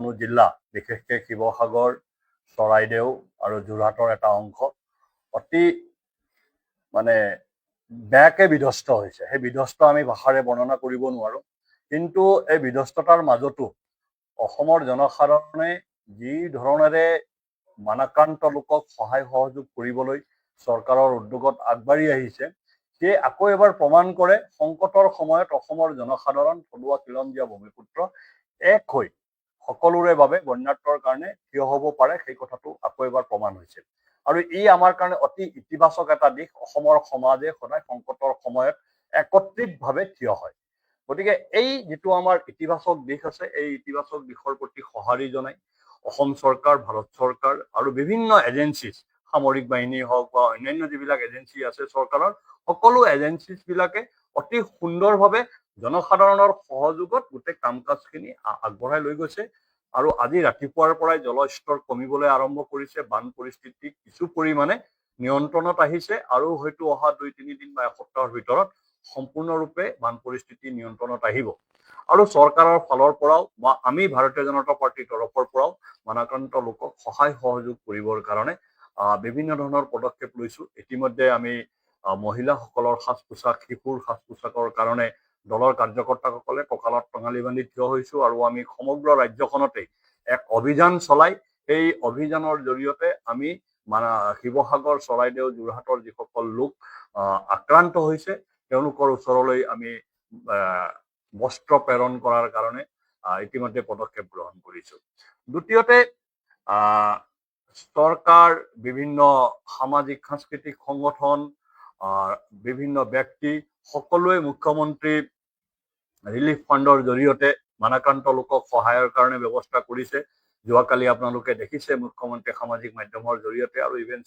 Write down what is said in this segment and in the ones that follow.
জিলা বিশেষকৈ শিৱসাগৰ, চৰাইদেউ আৰু যোৰহাটৰ এটা অংশ অতি মানে বেয়াকে বিধ্বস্ত হৈছে। সেই বিধ্বস্ত আমি ভাষাৰে বৰ্ণনা কৰিব নোৱাৰোঁ। কিন্তু এই বিধ্বস্ততাৰ মাজতো অসমৰ জনসাধাৰণে যি ধৰণেৰে মানাক্ৰান্ত লোকক সহায় সহযোগ কৰিবলৈ চৰকাৰৰ উদ্যোগত আগবাঢ়ি আহিছে, সেয়ে আকৌ এবাৰ প্ৰমাণ কৰে সংকটৰ সময়ত অসমৰ জনসাধাৰণ, থলুৱা খিলঞ্জীয়া ভূমিপুত্ৰ এক হৈ সকলোৰে বাবে বন্যাৰ্থৰ কাৰণে থিয় হ'ব পাৰে, সেই কথাটো আকৌ এবাৰ প্ৰমাণ হৈছে। আৰু ই আমাৰ কাৰণে অতি ইতিবাচক এটা দিশ। অসমৰ সমাজে সদায় সংকটৰ সময়ত একত্ৰিতভাৱে থিয় হয়। গতিকে এই যিটো আমাৰ ইতিবাচক দিশ আছে, এই ইতিবাচক দিশৰ প্ৰতি সঁহাৰি জনাই অসম চৰকাৰ, ভাৰত চৰকাৰ আৰু বিভিন্ন এজেঞ্চি, সামৰিক বাহিনী হওক বা অন্যান্য যিবিলাক এজেঞ্চি আছে চৰকাৰৰ, সকলো এজেঞ্চিজ বিলাকে অতি সুন্দৰভাৱে জনসাধাৰণৰ সহযোগত গোটেই কাম কাজখিনি আগবঢ়াই লৈ গৈছে। আৰু আজি ৰাতিপুৱাৰ পৰাই জলস্তৰ কমিবলৈ আৰম্ভ কৰিছে। বান পৰিস্থিতি কিছু পৰিমাণে নিয়ন্ত্ৰণত আহিছে আৰু হয়তো অহা 2-3 দিন বা এসপ্তাহৰ ভিতৰত সম্পূৰ্ণৰূপে বান পৰিস্থিতি নিয়ন্ত্ৰণত আহিব। আৰু চৰকাৰৰ ফালৰ পৰাও বা আমি ভাৰতীয় জনতা পাৰ্টিৰ তৰফৰ পৰাও মানাক্ৰান্ত লোকক সহায় সহযোগ কৰিবৰ কাৰণে বিভিন্ন ধৰণৰ পদক্ষেপ লৈছোঁ। ইতিমধ্যে আমি মহিলাসকলৰ সাজ পোছাক, শিশুৰ সাজ পোছাকৰ কাৰণে দলৰ কাৰ্যকৰ্তাসকলে কঁকালত টঙালি বান্ধি থিয় হৈছোঁ আৰু আমি সমগ্ৰ ৰাজ্যখনতে এক অভিযান চলাই সেই অভিযানৰ জৰিয়তে আমি শিৱসাগৰ, চৰাইদেউ, যোৰহাটৰ যিসকল লোক আক্ৰান্ত হৈছে তেওঁলোকৰ ওচৰলৈ আমি বস্ত্ৰ প্ৰেৰণ কৰাৰ কাৰণে ইতিমধ্যে পদক্ষেপ গ্ৰহণ কৰিছোঁ। দ্বিতীয়তে চৰকাৰ, বিভিন্ন সামাজিক সাংস্কৃতিক সংগঠন, বিভিন্ন ব্যক্তি সকলোৱে মুখ্যমন্ত্ৰী ৰিলিফ ফাণ্ডৰ জৰিয়তে মানাক্ৰান্ত লোকক সহায়ৰ কাৰণে ব্যৱস্থা কৰিছে। যোৱাকালি আপোনালোকে দেখিছে মুখ্যমন্ত্ৰী সামাজিক মাধ্যমৰ জৰিয়তে আৰু ইভেন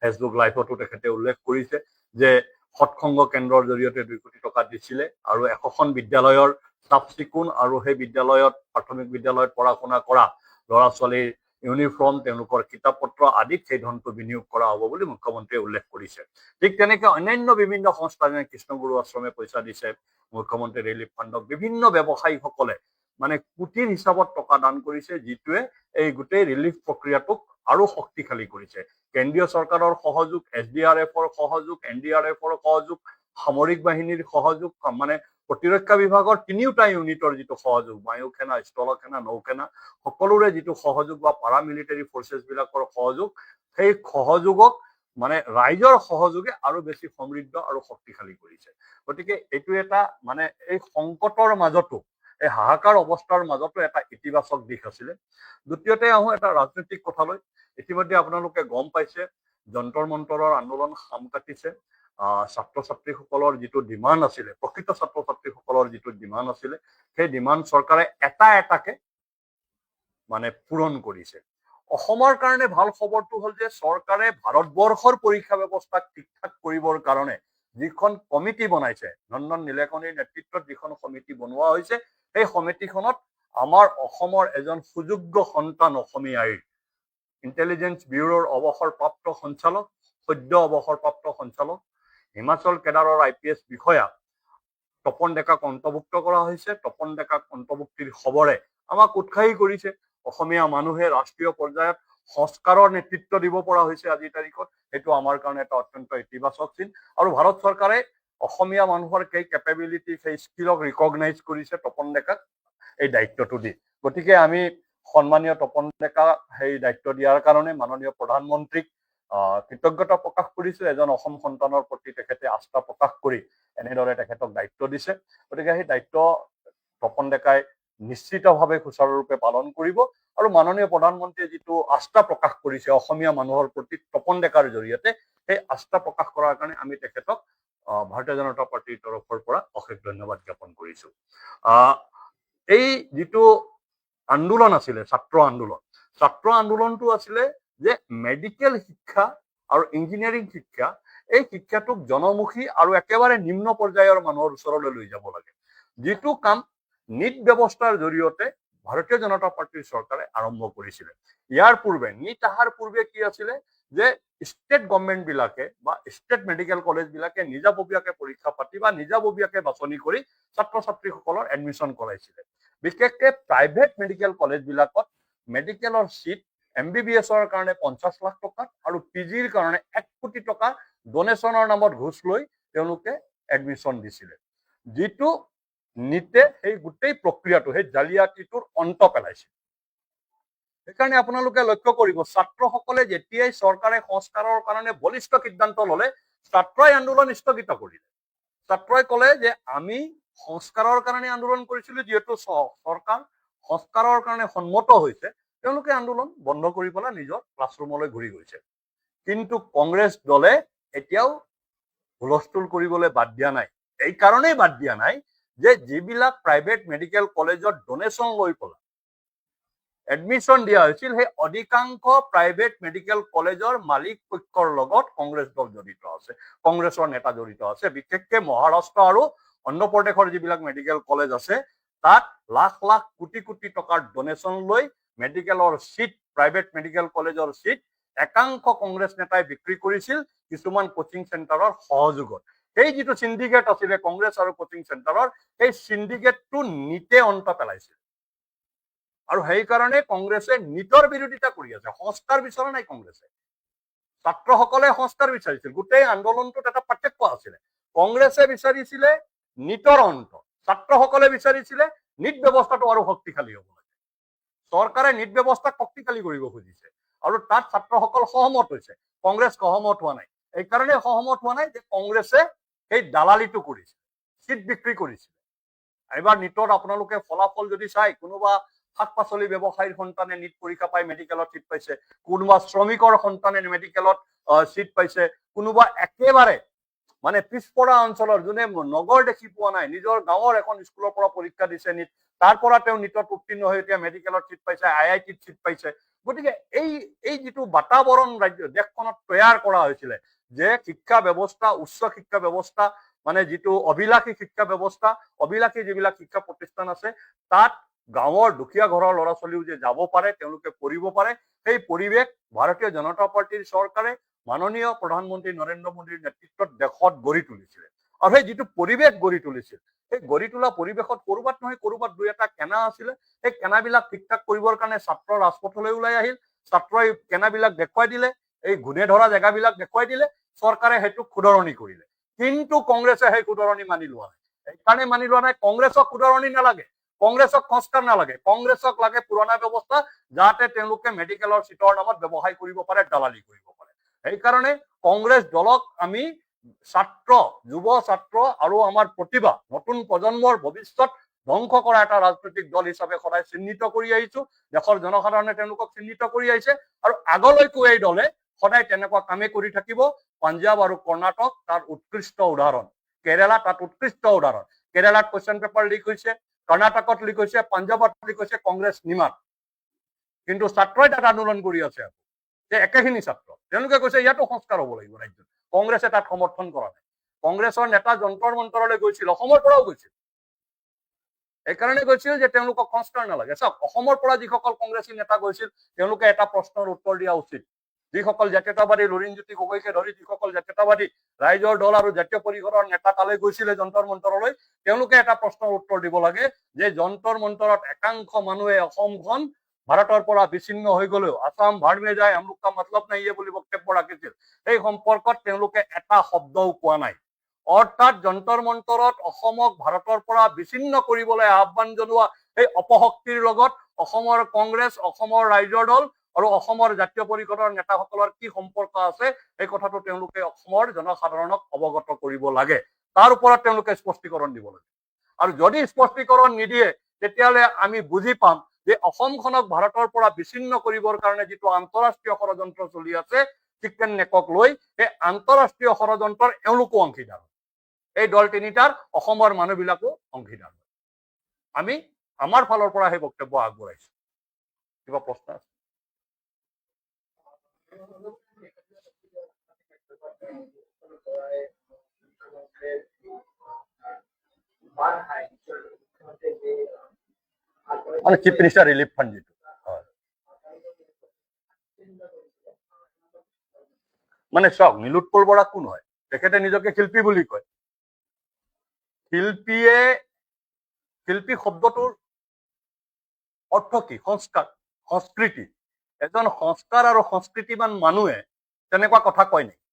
ফেচবুক লাইভতো তেখেতে উল্লেখ কৰিছে যে সৎসংগ কেন্দ্ৰৰ জৰিয়তে 2 কোটি টকা দিছিলে আৰু 100খন বিদ্যালয়ৰ চাফ চিকুণ আৰু সেই বিদ্যালয়ত, প্ৰাথমিক বিদ্যালয়ত পঢ়া শুনা কৰা ল'ৰা ছোৱালীৰ ইউনিফৰ্ম, তেওঁলোকৰ কিতাপ পত্ৰ আদিত সেই ধনটো বিনিয়োগ কৰা হ'ব বুলি মুখ্যমন্ত্ৰীয়ে উল্লেখ কৰিছে। ঠিক তেনেকৈ অন্যান্য বিভিন্ন সংস্থা যেনে কৃষ্ণগুৰু আশ্ৰমে পইচা দিছে মুখ্যমন্ত্ৰী ৰিলিফ ফাণ্ডক। বিভিন্ন ব্যৱসায়ীসকলে মানে কোটিৰ হিচাপত টকা দান কৰিছে, যিটোৱে এই গোটেই ৰিলিফ প্ৰক্ৰিয়াটোক আৰু শক্তিশালী কৰিছে। কেন্দ্ৰীয় চৰকাৰৰ সহযোগ, SDRFৰ সহযোগ, NDRFৰ সহযোগ, সামৰিক বাহিনীৰ সহযোগ, মানে প্ৰতিৰক্ষা বিভাগৰ 3টা ইউনিটৰ যিটো সহযোগ, বায়ু সেনা, স্থল সেনা, নৌ সেনা, সকলোৰে যিটো সহযোগ বা পাৰামিলিটাৰী ফৰ্চেছ বিলাকৰ সহযোগ, সেই সহযোগক মানে ৰাইজৰ সহযোগে আৰু বেছি সমৃদ্ধ আৰু শক্তিশালী কৰিছে। গতিকে এইটো এটা মানে এই সংকটৰ মাজতো, এই হাহাকাৰ অৱস্থাৰ মাজতো এটা ইতিবাচক দিশ আছিলে। দ্বিতীয়তে আহোঁ এটা ৰাজনৈতিক কথালৈ। ইতিমধ্যে আপোনালোকে গম পাইছে যন্তৰ মন্তৰৰ আন্দোলন সাম কাটিছে। ছাত্ৰ ছাত্ৰীসকলৰ যিটো ডিমাণ্ড আছিলে, প্ৰকৃত ছাত্ৰ ছাত্ৰীসকলৰ যিটো ডিমাণ্ড আছিলে, সেই ডিমাণ্ড চৰকাৰে এটা এটাকে মানে পূৰণ কৰিছে। অসমৰ কাৰণে ভাল খবৰটো হ'ল যে চৰকাৰে ভাৰতবৰ্ষৰ পৰীক্ষা ব্যৱস্থাক ঠিক ঠাক কৰিবৰ কাৰণে যিখন কমিটি বনাইছে, নন্দন নীলেকণীৰ নেতৃত্বত যিখন সমিতি বনোৱা হৈছে, সেই সমিতিখনত আমাৰ অসমৰ এজন সুযোগ্য সন্তান অসমীয়াৰ ইণ্টেলিজেন্স ব্যুৰোৰ অৱসৰপ্ৰাপ্ত সঞ্চালক, সদ্য অৱসৰপ্ৰাপ্ত সঞ্চালক, হিমাচল কেডাৰৰ IPS বিষয়া তপন ডেকাক অন্তৰ্ভুক্ত কৰা হৈছে। তপন ডেকাক অন্তৰ্ভুক্তিৰ খবৰে আমাক উৎসাহী কৰিছে। অসমীয়া মানুহে ৰাষ্ট্ৰীয় পৰ্যায়ত সংস্কাৰৰ নেতৃত্ব দিব পৰা হৈছে আজিৰ তাৰিখত। সেইটো আমাৰ কাৰণে এটা অত্যন্ত ইতিবাচক চিন। আৰু ভাৰত চৰকাৰে অসমীয়া মানুহৰ সেই কেপেবিলিটি, সেই স্কিলক ৰিকগনাইজ কৰিছে তপন ডেকাক এই দায়িত্বটো দি। গতিকে আমি সন্মানীয় তপন ডেকাক সেই দায়িত্ব দিয়াৰ কাৰণে মাননীয় প্ৰধানমন্ত্ৰীক কৃতজ্ঞতা প্ৰকাশ কৰিছো। এজন অসম সন্তানৰ প্ৰতি তেখেতে আস্থা প্ৰকাশ কৰি এনেদৰে তেখেতক দায়িত্ব দিছে। গতিকে সেই দায়িত্ব তপন ডেকাই নিশ্চিতভাৱে সুচাৰুৰূপে পালন কৰিব। আৰু মাননীয় প্ৰধানমন্ত্ৰীয়ে যিটো আস্থা প্ৰকাশ কৰিছে অসমীয়া মানুহৰ প্ৰতি তপন ডেকাৰ জৰিয়তে, সেই আস্থা প্ৰকাশ কৰাৰ কাৰণে আমি তেখেতক ভাৰতীয় জনতা পাৰ্টিৰ তৰফৰ পৰা অশেষ ধন্যবাদ জ্ঞাপন কৰিছো। এই যিটো আন্দোলন আছিলে, ছাত্ৰ আন্দোলনটো আছিলে যে মেডিকেল শিক্ষা আৰু ইঞ্জিনিয়াৰিং শিক্ষা, এই শিক্ষাটোক জনমুখী আৰু একেবাৰে নিম্ন পৰ্যায়ৰ মানুহৰ ওচৰলৈ লৈ যাব লাগে। যিটো কাম নিট ব্যৱস্থাৰ জৰিয়তে ভাৰতীয় জনতা পাৰ্টিৰ চৰকাৰে আৰম্ভ কৰিছিলে। ইয়াৰ পূৰ্বে নিট অহাৰ পূৰ্বে কি আছিলে যে ষ্টেট গভৰ্ণমেণ্ট বিলাকে বা ষ্টেট মেডিকেল কলেজ বিলাকে নিজাববীয়াকে পৰীক্ষা পাতি বা নিজাববীয়াকে বাছনি কৰি ছাত্ৰ ছাত্ৰীসকলৰ এডমিশ্যন কৰাইছিলে। বিশেষকৈ প্ৰাইভেট মেডিকেল কলেজবিলাকত মেডিকেলৰ চিট MBBSৰ কাৰণে 50 লাখ টকা আৰু PGৰ কাৰণে 1 কোটি টকা ডোনেশ্যনৰ নামত ঘুষ লৈ তেওঁলোকে এডমিশ্যন দিছিলে, যিটো নিতে সেই গোটেই প্ৰক্ৰিয়াটো সেই জালিয়াতিটোৰ অন্ত পেলাইছিল। সেইকাৰণে আপোনালোকে লক্ষ্য কৰিব, ছাত্ৰসকলে যেতিয়াই চৰকাৰে সংস্কাৰৰ কাৰণে বলিষ্ঠ সিদ্ধান্ত ললে, ছাত্ৰই আন্দোলন স্থগিত কৰিলে। ছাত্ৰই কলে যে আমি সংস্কাৰৰ কাৰণে আন্দোলন কৰিছিলো, যিহেতু চৰকাৰ সংস্কাৰৰ কাৰণে সন্মত হৈছে, তেওঁলোকে আন্দোলন বন্ধ কৰি পেলাই নিজৰ ক্লাছৰুমলৈ ঘূৰি গৈছে। কিন্তু কংগ্ৰেছ দলে এতিয়াও হুলস্থুল কৰিবলৈ বাদ দিয়া নাই। এই কাৰণেই বাদ দিয়া নাই যে যিবিলাক প্ৰাইভেট মেডিকেল কলেজত ডোনেশ্যন লৈ পেলাই এডমিশ্যন দিয়া হৈছিল, সেই অধিকাংশ প্ৰাইভেট মেডিকেল কলেজৰ মালিক পক্ষৰ লগত কংগ্ৰেছ দল জড়িত আছে, কংগ্ৰেছৰ নেতা জড়িত আছে। বিশেষকৈ মহাৰাষ্ট্ৰ আৰু অন্ধ্ৰপ্ৰদেশৰ যিবিলাক মেডিকেল কলেজ আছে, তাত লাখ লাখ কোটি কোটি টকাৰ ডোনেশ্যন লৈ মেডিকেলৰ চিট, প্ৰাইভেট মেডিকেল কলেজৰ চিট একাংশ কংগ্ৰেছ নেতাই বিক্ৰী কৰিছিল কিছুমান কোচিং চেণ্টাৰৰ সহযোগত। সেই যিটো চিণ্ডিকেট আছিলে কংগ্ৰেছ আৰু কোচিং চেণ্টাৰৰ, সেই চিণ্ডিকেটটো নিতে অন্ত পেলাইছিল। আৰু সেইকাৰণে কংগ্ৰেছে নিটৰ বিৰোধিতা কৰি আছে, সংস্কাৰ বিচৰা নাই কংগ্ৰেছে। ছাত্ৰসকলে সংস্কাৰ বিচাৰিছিল, গোটেই আন্দোলনটোত এটা পাৰ্থক্য আছিলে। কংগ্ৰেছে বিচাৰিছিলে নিটৰ অন্ত, ছাত্ৰসকলে বিচাৰিছিলে নিট ব্যৱস্থাটো আৰু শক্তিশালী হ'ব লাগে। চৰকাৰে নিট ব্যৱস্থাক শক্তিশালী কৰিব খুজিছে আৰু তাত ছাত্ৰসকল সহমত হৈছে, কংগ্ৰেছ সহমত হোৱা নাই। এইকাৰণে সহমত হোৱা নাই যে কংগ্ৰেছে সেই দালালিটো কৰিছিল, চিট বিক্ৰী কৰিছিল। এইবাৰ নিটত আপোনালোকে ফলাফল যদি চাই, কোনোবা শাক পাচলি ব্যৱসায়ীৰ সন্তানে নিট পৰীক্ষা পাই মেডিকেলত চিট পাইছে, কোনোবা শ্ৰমিকৰ সন্তানে মেডিকেলত চিট পাইছে, কোনোবা একেবাৰে মানে পিছপৰা অঞ্চলৰ যোনে নগৰ দেখি পোৱা নাই, নিজৰ গাঁৱৰ এখন স্কুলৰ পৰা পৰীক্ষা দিছে নিট, তাৰ পৰা তেওঁ নিটত উত্তীৰ্ণ হৈ এতিয়া মেডিকেলত চিট পাইছে, IITত চিট পাইছে। গতিকে এই যিটো বাতাবৰণ দেশখনত তৈয়াৰ কৰা হৈছিলে যে শিক্ষা ব্যৱস্থা, উচ্চ শিক্ষা ব্যৱস্থা, মানে যিটো অভিলাষী শিক্ষা ব্যৱস্থা, অভিলাষী যিবিলাক শিক্ষা প্ৰতিষ্ঠান আছে, তাত গাঁৱৰ দুখীয়া ঘৰৰ ল'ৰা ছোৱালীও যে যাব পাৰে, তেওঁলোকে পঢ়িব পাৰে, সেই পৰিৱেশ ভাৰতীয় জনতা পাৰ্টিৰ চৰকাৰে মাননীয় প্ৰধানমন্ত্ৰী নৰেন্দ্ৰ মোদীৰ নেতৃত্বত দেশত গঢ়ি তুলিছিলে। আৰু সেই যিটো পৰিৱেশ গঢ়ি তুলিছিল, সেই গঢ়ি তোলা পৰিৱেশত ক'ৰবাত নহয় ক'ৰবাত দুই এটা কেনা আছিলে। সেই কেনাবিলাক ঠিক ঠাক কৰিবৰ কাৰণে ছাত্ৰ ৰাজপথলৈ ওলাই আহিল, ছাত্ৰই কেনাবিলাক দেখুৱাই দিলে, এই ঘূণে ধৰা জেগাবিলাক দেখুৱাই দিলে, চৰকাৰে সেইটোক শুধৰণি কৰিলে। কিন্তু কংগ্ৰেছে সেই শুধৰণি মানি লোৱা নাই। সেইকাৰণে মানি লোৱা নাই, কংগ্ৰেছক শুধৰণি নালাগে, কংগ্ৰেছক সংস্কাৰ নালাগে, কংগ্ৰেছক লাগে পুৰণা ব্যৱস্থা, যাতে তেওঁলোকে মেডিকেলৰ চিটৰ নামত ব্যৱসায় কৰিব পাৰে, দালালি কৰিব পাৰে। সেইকাৰণে কংগ্ৰেছ দলক আমি ছাত্ৰ, যুৱ ছাত্ৰ আৰু আমাৰ প্ৰতিভা, নতুন প্ৰজন্মৰ ভৱিষ্যত ধ্বংস কৰা এটা ৰাজনৈতিক দল হিচাপে সদায় চিহ্নিত কৰি আহিছো। দেশৰ জনসাধাৰণে তেওঁলোকক চিহ্নিত কৰি আহিছে আৰু আগলৈকো এই দলে সদায় তেনেকুৱা কামে কৰি থাকিব। পাঞ্জাৱ আৰু কৰ্ণাটক তাৰ উৎকৃষ্ট উদাহৰণ, কেৰালা তাত উৎকৃষ্ট উদাহৰণ। কেৰালাত কুৱেশ্যন পেপাৰ লিক হৈছে, কৰ্ণাটকত লিক হৈছে, পাঞ্জাৱত লিক হৈছে, কংগ্ৰেছ নিমাত। কিন্তু ছাত্ৰই তাত আন্দোলন কৰি আছে, যে একেখিনি ছাত্ৰ, তেওঁলোকে কৈছে ইয়াতো সংস্কাৰ হ'ব লাগিব ৰাজ্যত। কংগ্ৰেছে তাত সমৰ্থন কৰা নাই। কংগ্ৰেছৰ নেতা যন্তৰ মন্তৰলৈ গৈছিল, অসমৰ পৰাও গৈছিল, এইকাৰণে গৈছিল যে তেওঁলোকক সংস্কাৰ নালাগে। চাওক, অসমৰ পৰা যিসকল কংগ্ৰেছী নেতা গৈছিল, তেওঁলোকে এটা প্ৰশ্নৰ উত্তৰ দিয়া উচিত। যিসকল জাতীয়তাবাদী, লুৰিণজ্যোতি গগৈকে ধৰি যিসকল জাতীয়তাবাদী ৰাইজৰ দল আৰু জাতীয় পৰিষদৰ নেতা তালৈ গৈছিলে যন্তৰ মন্তৰলৈ, তেওঁলোকে এটা প্ৰশ্নৰ উত্তৰ দিব লাগে যে যন্তৰ মন্তৰত একাংশ মানুহে অসমখন ভাৰতৰ পৰা বিচ্ছিন্ন হৈ গলেও আসাম ভাৰ মে যায়, আমলোক কা মতলব নাহিয়ে বুলি বক্তব্য ৰাখিছিল। এই সম্পৰ্কত তেওঁলোকে এটা শব্দও কোৱা নাই। অৰ্থাৎ যন্তৰ মন্তৰত অসমক ভাৰতৰ পৰা বিচ্ছিন্ন কৰিবলৈ আহ্বান জনোৱা এই অপশক্তিৰ লগত অসমৰ কংগ্ৰেছ, অসমৰ ৰাইজৰ দল আৰু অসমৰ জাতীয় পৰিষদৰ নেতাসকলৰ কি সম্পৰ্ক আছে, এই কথাটো তেওঁলোকে অসমৰ জনসাধাৰণক অৱগত কৰিব লাগে। তাৰ ওপৰত তেওঁলোকে স্পষ্টীকৰণ দিব লাগে। আৰু যদি স্পষ্টীকৰণ নিদিয়ে, তেতিয়াহ'লে আমি বুজি পাম যে অসমখনক ভাৰতৰ পৰা বিচ্ছিন্ন কৰিবৰ কাৰণে যিটো আন্তঃৰাষ্ট্ৰীয় ষড়যন্ত্ৰ চলি আছে চিকেন নেকক লৈ, সেই আন্তঃৰাষ্ট্ৰীয় ষড়যন্ত্ৰৰ এওঁলোকো অংশীদাৰ। এই দল তিনিটাৰ অসমৰ মানুহবিলাকো অংশীদাৰ। আমি আমাৰ ফালৰ পৰা সেই বক্তব্য আগবঢ়াইছো। কিবা প্ৰশ্ন আছে? মানে চিফ মিনিষ্টাৰ ৰিলিফ ফাণ্ড যিটো, মানে চাওক, নীলোৎপল বৰা কোন হয়? তেখেতে নিজকে শিল্পী বুলি কয়। শিল্পী শব্দটোৰ অৰ্থ কি? সংস্কাৰ, সংস্কৃতি। এজন সংস্কাৰ আৰু সংস্কৃতিবান মানুহে তেনেকুৱা কথা কয় নেকি?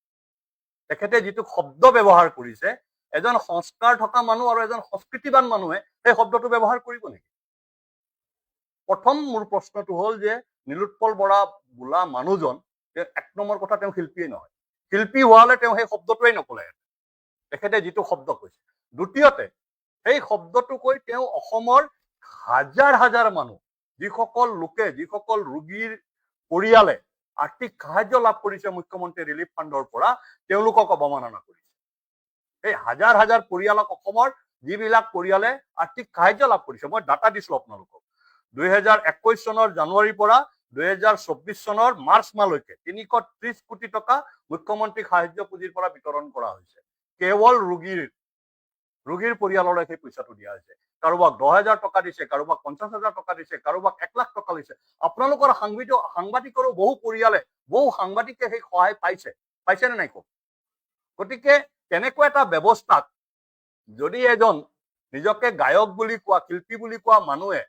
তেখেতে যিটো শব্দ ব্যৱহাৰ কৰিছে, এজন সংস্কাৰ থকা মানুহ আৰু এজন সংস্কৃতিবান মানুহে সেই শব্দটো ব্যৱহাৰ কৰিব নেকি? প্ৰথম মোৰ প্ৰশ্নটো হ'ল যে নীলোৎপল বৰা বোলা মানুহজন এক নম্বৰ কথা, তেওঁ শিল্পীয়ে নহয়। শিল্পী হোৱালে তেওঁ সেই শব্দটোৱেই নকলে, তেখেতে যিটো শব্দ কৈছে। দ্বিতীয়তে, সেই শব্দটো কৈ তেওঁ অসমৰ হাজাৰ হাজাৰ মানুহ, যিসকল লোকে, যিসকল ৰোগীৰ পৰিয়ালে আৰ্থিক সাহায্য লাভ কৰিছে মুখ্যমন্ত্ৰী ৰিলিফ ফাণ্ডৰ পৰা, তেওঁলোকক অৱমাননা কৰিছে। এই হাজাৰ হাজাৰ পৰিয়ালক, অসমৰ যিবিলাক পৰিয়ালে আৰ্থিক সাহায্য লাভ কৰিছে, মই ডাটা দিছো আপোনালোকক। 2021 চনৰ জানুৱাৰীৰ পৰা 2024 চনৰ মাৰ্চ মাহলৈকে 330 কোটি টকা মুখ্যমন্ত্ৰী সাহায্য পুঁজিৰ পৰা বিতৰণ কৰা হৈছে। কেৱল ৰোগীৰ পৰিয়াললৈ সেই পইচাটো দিয়া হৈছে। কাৰোবাক 10,000 টকা দিছে, কাৰোবাক 50,000 টকা দিছে, কাৰোবাক 1 লাখ টকা দিছে। আপোনালোকৰ সাংবাদিকৰো বহু পৰিয়ালে, বহু সাংবাদিকে সেই সহায় পাইছে নে নাই কওক? গতিকে তেনেকুৱা এটা ব্যৱস্থাত যদি এজন নিজকে গায়ক বুলি কোৱা, শিল্পী বুলি কোৱা মানুহে,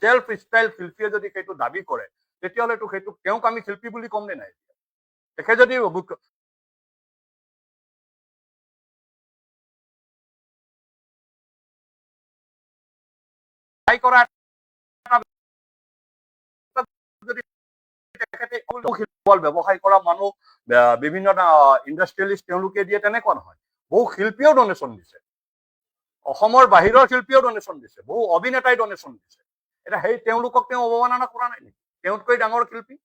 সেলফ ষ্টাইল শিল্পীয়ে যদি সেইটো দাবী কৰে, তেতিয়াহ'লেতো সেইটো তেওঁক আমি শিল্পী বুলি কম নে নাই? তেখেতে যদি কৰা ব্যৱসায় কৰা মানুহ, বিভিন্ন ইণ্ডাষ্ট্ৰিয়েলিষ্ট তেওঁলোকে দিয়ে, তেনেকুৱা নহয়। বহু শিল্পীয়েও ডনেশ্যন দিছে, অসমৰ বাহিৰৰ শিল্পীয়েও ডনেশ্যন দিছে, বহু অভিনেতাই ডনেশ্যন দিছে। এতিয়া সেই তেওঁলোকক তেওঁ অৱমাননা কৰা নাই নেকি? তেওঁতকৈ ডাঙৰ শিল্পী।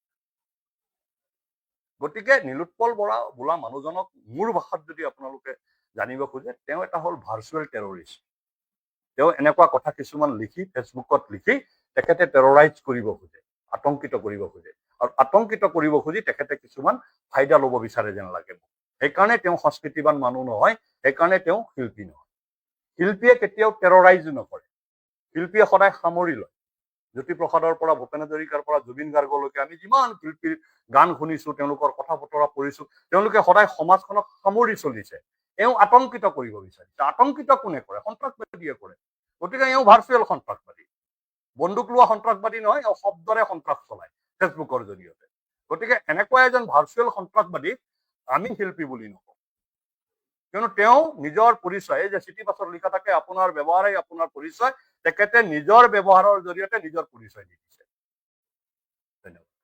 গতিকে নীলোৎপল বৰা বোলা মানুহজনক মোৰ ভাষাত যদি আপোনালোকে জানিব খোজে, তেওঁ এটা হ'ল ভাৰ্চুৱেল টেৰৰিষ্ট। তেওঁ এনেকুৱা কথা কিছুমান লিখি, ফেচবুকত লিখি তেখেতে টেৰৰাইজ কৰিব খোজে, আতংকিত কৰিব খোজে। আৰু আতংকিত কৰিব খুজি তেখেতে কিছুমান ফাইদা ল'ব বিচাৰে যেন লাগে। সেইকাৰণে তেওঁ সংস্কৃতিবান মানুহ নহয়, সেইকাৰণে তেওঁ শিল্পী নহয়। শিল্পীয়ে কেতিয়াও টেৰৰাইজ নকৰে, শিল্পীয়ে সদায় সামৰি লয়। জ্যোতিপ্ৰসাদৰ পৰা, ভূপেন হাজৰিকাৰ পৰা, জুবিন গাৰ্গলৈকে আমি যিমান শিল্পীৰ গান শুনিছো, তেওঁলোকৰ কথা বতৰা পঢ়িছো, তেওঁলোকে সদায় সমাজখনক সামৰি চলিছে। এওঁ আতংকিত কৰিব বিচাৰিছে। আতংকিত কোনে কৰে? সন্ত্ৰাসবাদীয়ে কৰে। গতিকে এওঁ ভাৰ্চুৱেল সন্ত্ৰাসবাদী, বন্দুক লোৱা সন্ত্ৰাসবাদী নহয়, এওঁ শব্দৰে সন্ত্ৰাস চলায় ফেচবুকৰ জৰিয়তে। গতিকে এনেকুৱা এজন ভাৰ্চুৱেল সন্ত্ৰাসবাদীক আমি শিল্পী বুলি নকওঁ, কিয়নো তেওঁ নিজৰ পৰিচয়, যে চিঠি বাছত লিখা থাকে আপোনাৰ ব্যৱহাৰেই আপোনাৰ পৰিচয়, তেখেতে নিজৰ ব্যৱহাৰৰ জৰিয়তে নিজৰ পৰিচয় দি দিছে। ধন্যবাদ।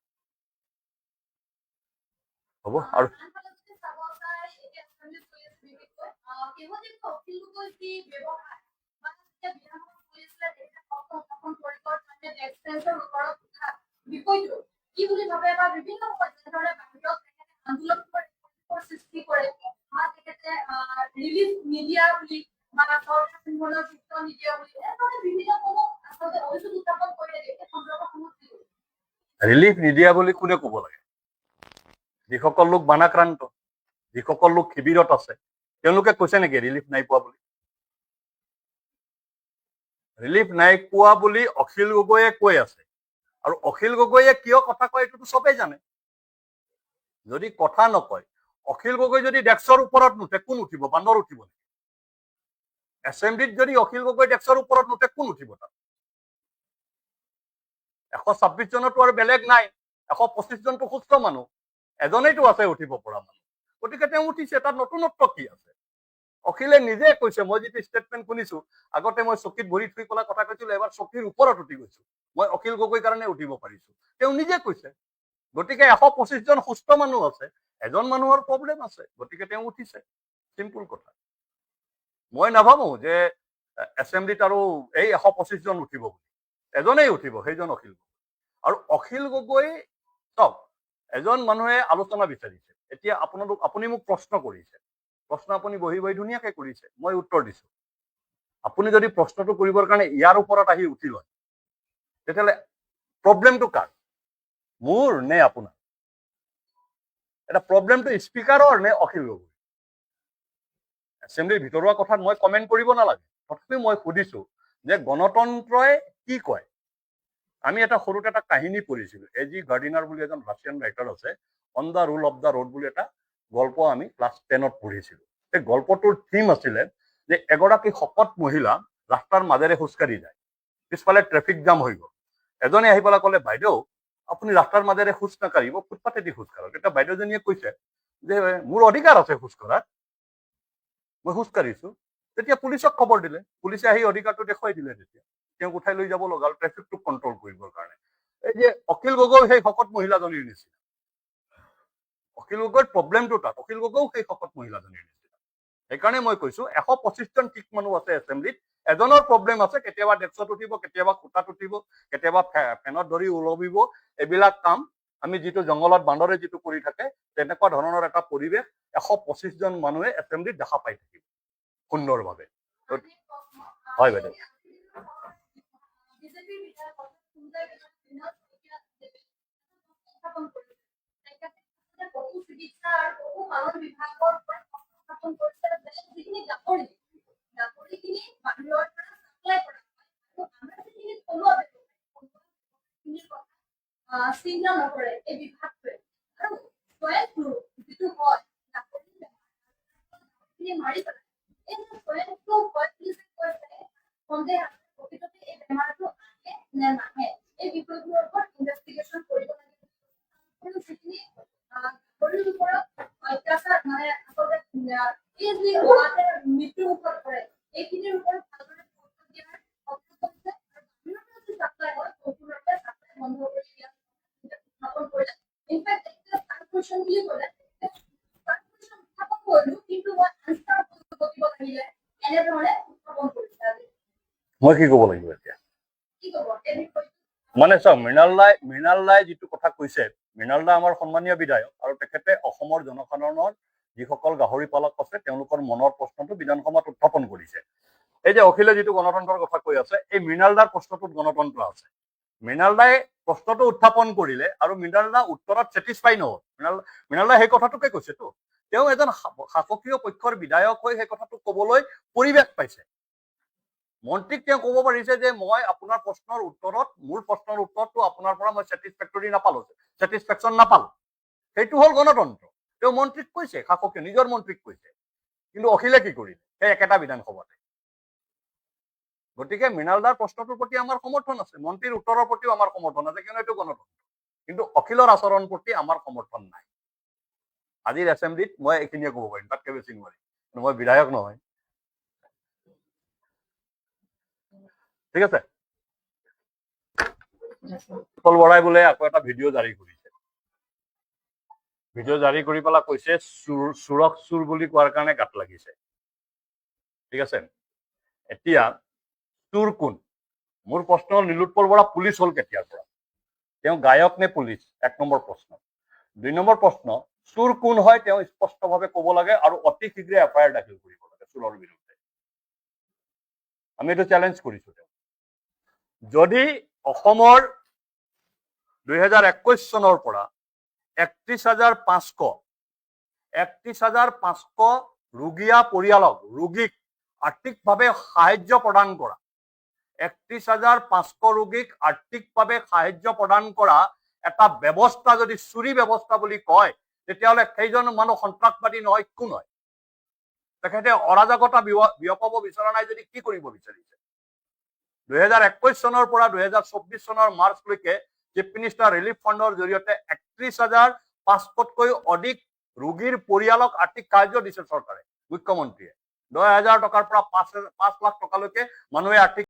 হ'ব আৰু ৰিলিফ নিদিয়া বুলি কোনে ক'ব লাগে? যিসকল লোক বানাক্ৰান্ত, যিসকল লোক শিবিৰত আছে, তেওঁলোকে কৈছে নেকি ৰিলিফ নাই পোৱা বুলি? ৰিলিফ নাই পোৱা বুলি অখিল গগৈয়ে কৈ আছে। আৰু অখিল গগৈয়ে কিয় কথা কয় এইটোতো চবেই জানে। যদি কথা নকয়, অখিল গগৈ যদি ডেস্কৰ ওপৰত নুঠে, কোন উঠিব? বান্দৰ উঠিব নেকি? এছেম্বলিত যদি অখিল গগৈ ডেস্কৰ ওপৰত নুঠে, কোন উঠিব তাত? 126 জনতো আৰু বেলেগ নাই, 125 জনতো সুস্থ মানুহ, এজনেইতো আছে উঠিব পৰা মানুহ। গতিকে তেওঁ উঠিছে, তাত নতুনত্ব কি আছে? অখিলে নিজে কৈছে, মই যিটো ষ্টেটমেণ্ট শুনিছো, আগতে মই চকীত ভৰি থুই পেলাই কথা কৈছিলো, এবাৰ চকীৰ ওপৰত উঠি গৈছো, মই অখিল গগৈ কাৰণে উঠিব পাৰিছো, তেওঁ নিজে কৈছে। গতিকে 125 জন সুস্থ মানুহ আছে, এজন মানুহৰ প্ৰব্লেম আছে, গতিকে তেওঁ উঠিছে, চিম্পুল কথা। মই নাভাবো যে এছেম্বলিত আৰু এই 125 জন উঠিব বুলি, এজনেই উঠিব, সেইজন অখিল গগৈ। আৰু অখিল গগৈ চাওক, এজন মানুহে আলোচনা বিচাৰিছে। এতিয়া আপুনি মোক প্ৰশ্ন কৰিছে, প্ৰশ্ন আপুনি বহি বহি ধুনীয়াকে কৰিছে, মই উত্তৰ দিছো। আপুনি যদি প্ৰশ্নটো কৰিবৰ কাৰণে ইয়াৰ ওপৰত আহি উঠি লয়, তেতিয়াহ'লে প্ৰব্লেমটো কাৰ? মোৰ নে আপোনাৰ? এটা প্ৰব্লেমটো স্পীকাৰৰ নে অখিল গগৈ? এছেম্বলিৰ ভিতৰুৱা কথাত মই কমেণ্ট কৰিব নালাগে, তথাপি মই সুধিছো যে গণতন্ত্ৰই কি কয়? আমি এটা সৰুতে এটা কাহিনী পঢ়িছিলো, এজি গাৰ্ডিনাৰ বুলি এজন ৰাছিয়ান ৰাইটাৰ আছে, on the rule of the road বুলি এটা গল্প আমি ক্লাছ 10ত পঢ়িছিলো। সেই গল্পটোৰ থিম আছিলে যে এগৰাকী শকত মহিলা ৰাস্তাৰ মাজেৰে খোজকাঢ়ি যায়, পিছফালে ট্ৰেফিক জাম হৈ গ'ল, এজনে আহি পেলাই ক'লে বাইদেউ আপুনি ৰাস্তাৰ মাজেৰে খোজ নাকাঢ়িব, ফুটপাতেদি খোজ কাঢ়ক। এতিয়া বাইদেউজনীয়ে কৈছে যে মোৰ অধিকাৰ আছে খোজ কঢ়াৰ, মই খোজ কাঢ়িছো। তেতিয়া পুলিচক খবৰ দিলে, পুলিচে আহি অধিকাৰটো দেখুৱাই দিলে। তেতিয়া তেওঁক উঠাই লৈ যাব লগা হ'ল ট্ৰেফিকটোক কণ্ট্ৰল কৰিবৰ কাৰণে। এই যে অখিল গগৈ সেই শকত মহিলাজনীৰ নিচিনা, অখিল গগৈৰ প্ৰব্লেমটো তাত, অখিল গগৈও সেই শকত মহিলাজনীৰ নিচিনা। সেইকাৰণে মই কৈছো 125জন ঠিক মানুহ আছে এছেম্বলিত, এজনৰ প্ৰব্লেম আছে, কেতিয়াবা ডেস্কত উঠিব, কেতিয়াবা খুটাত উঠিব, কেতিয়াবা ফেনত ধৰি ওলমিব। এইবিলাক কাম আমি যিটো জংঘলত বান্দৰে যিটো কৰি থাকে তেনেকুৱা ধৰণৰ এটা পৰিৱেশ 125জন মানুহে এছেম্বলিত দেখা পাই থাকিব সুন্দৰভাৱে। হয় বাইদেউ। চিন্তা নকৰে এই বিভাগটোৱে আৰু স্বয়ং যিটো হয় মাৰি পেলাই এই স্বয়ংটো সন্দেহ প্ৰকৃততে এই বেমাৰটো আহে নে নাহে এই বিষয়টোৰ ওপৰত ইনভেষ্টিগেশ্যন কৰিব লাগে। যিখিনি ওপৰত অত্যাচাৰ মানে আচলতে এই যি মৃত্যুৰ মুখত পৰে এইখিনিৰ ওপৰত ভালদৰে গুৰুত্ব দিয়াৰ বন্ধ কৰি দিয়া উত্থাপন কৰিলে। ইনফেক্ট এতিয়া সাংকুচন বুলি ক'লে সাংকুচন উত্থাপন কৰিলো, কিন্তু মই আনচাৰ কৰিব লাগিলে এনেধৰণে উত্থাপন কৰিছে। মই কি ক'ব লাগিব এতিয়া? কি ক'ব এই বিষয়ে? মানে চাওক, মৃণাল দাই যিটো কথা কৈছে, মৃণাল দা আমাৰ সন্মানীয় বিধায়ক আৰু তেখেতে অসমৰ জনসাধাৰণৰ যিসকল গাহৰি পালক আছে তেওঁলোকৰ মনৰ প্ৰশ্নটো বিধানসভাত উত্থাপন কৰিছে। এই যে অখিলে যিটো গণতন্ত্ৰৰ কথা কৈ আছে, এই মৃণাল দাৰ প্ৰশ্নটোত গণতন্ত্ৰ আছে। মৃণাল দাই প্ৰশ্নটো উত্থাপন কৰিলে আৰু মৃণাল দা উত্তৰত ছেটিছফাই নহল। মৃণাল দাই সেই কথাটোকে কৈছেতো, তেওঁ এজন শাসকীয় পক্ষৰ বিধায়ক হৈ সেই কথাটো কবলৈ পৰিৱেশ পাইছে। মন্ত্ৰীক তেওঁ ক'ব পাৰিছে যে মই আপোনাৰ প্ৰশ্নৰ উত্তৰত, মোৰ প্ৰশ্নৰ উত্তৰটো আপোনাৰ পৰা মই ছেটিছফেক্টৰী নাপালো, ছেটিছফেকশ্যন নাপালো। সেইটো হ'ল গণতন্ত্ৰ। তেওঁ মন্ত্ৰীক কৈছে, শাসকীয় নিজৰ মন্ত্ৰীক কৈছে। কিন্তু অখিলে কি কৰিলে সেই একেটা বিধানসভাতে? গতিকে মৃণাল দাৰ প্ৰশ্নটোৰ প্ৰতি আমাৰ সমৰ্থন আছে, মন্ত্ৰীৰ উত্তৰৰ প্ৰতিও আমাৰ সমৰ্থন আছে, কিয়নো এইটো গণতন্ত্ৰ। কিন্তু অখিলৰ আচৰণ প্ৰতি আমাৰ সমৰ্থন নাই। আজিৰ এছেম্বলিত মই এইখিনিয়ে ক'ব পাৰিম, তাতকে বেছি নোৱাৰিম, মই বিধায়ক নহয়। ঠিক আছে। উৎপল বৰাই বোলে আকৌ এটা ভিডিঅ' জাৰি কৰিছে। ভিডিঅ' জাৰি কৰি পেলাই কৈছে চোৰক চোৰ বুলি কোৱাৰ কাৰণে গাত লাগিছে। ঠিক আছে। এতিয়া চোৰ কোন? মোৰ প্ৰশ্ন হ'ল, নীলোৎপল বৰা পুলিচ হ'ল কেতিয়াৰ পৰা? তেওঁ গায়ক নে পুলিচ? 1 নম্বৰ প্ৰশ্ন। 2 নম্বৰ প্ৰশ্ন, চোৰ কোন হয় তেওঁ স্পষ্টভাৱে ক'ব লাগে আৰু অতি শীঘ্ৰে এফআইআৰ দাখিল কৰিব লাগে চোৰৰ বিৰুদ্ধে। আমি এইটো চেলেঞ্জ কৰিছো। যদি অসমৰ 2021 চনৰ পৰা 31,500 ৰোগীয়া পৰিয়ালক, ৰোগীক আৰ্থিকভাৱে সাহায্য প্ৰদান কৰা, 31,500 ৰোগীক আৰ্থিকভাৱে সাহায্য প্ৰদান কৰা এটা ব্যৱস্থা যদি চুৰি ব্যৱস্থা বুলি কয়, তেতিয়াহ'লে সেইজন মানুহ সন্ত্ৰাসবাদী নহয়, কোন হয়? তেখেতে অৰাজকতা বিয়পাব বিচৰা নাই যদি কি কৰিব বিচাৰিছে? 2021 চনৰ পৰা 2024 চনৰ মাৰ্চলৈকে চিফ মিনিষ্টাৰ ৰিলিফ ফাণ্ডৰ জৰিয়তে 31,500তকৈ অধিক ৰোগীৰ পৰিয়ালক আৰ্থিক সাহায্য দিছে চৰকাৰে, মুখ্যমন্ত্ৰীয়ে। 10,000 টকাৰ পৰা 5 লাখ টকালৈকে মানুহে আৰ্থিক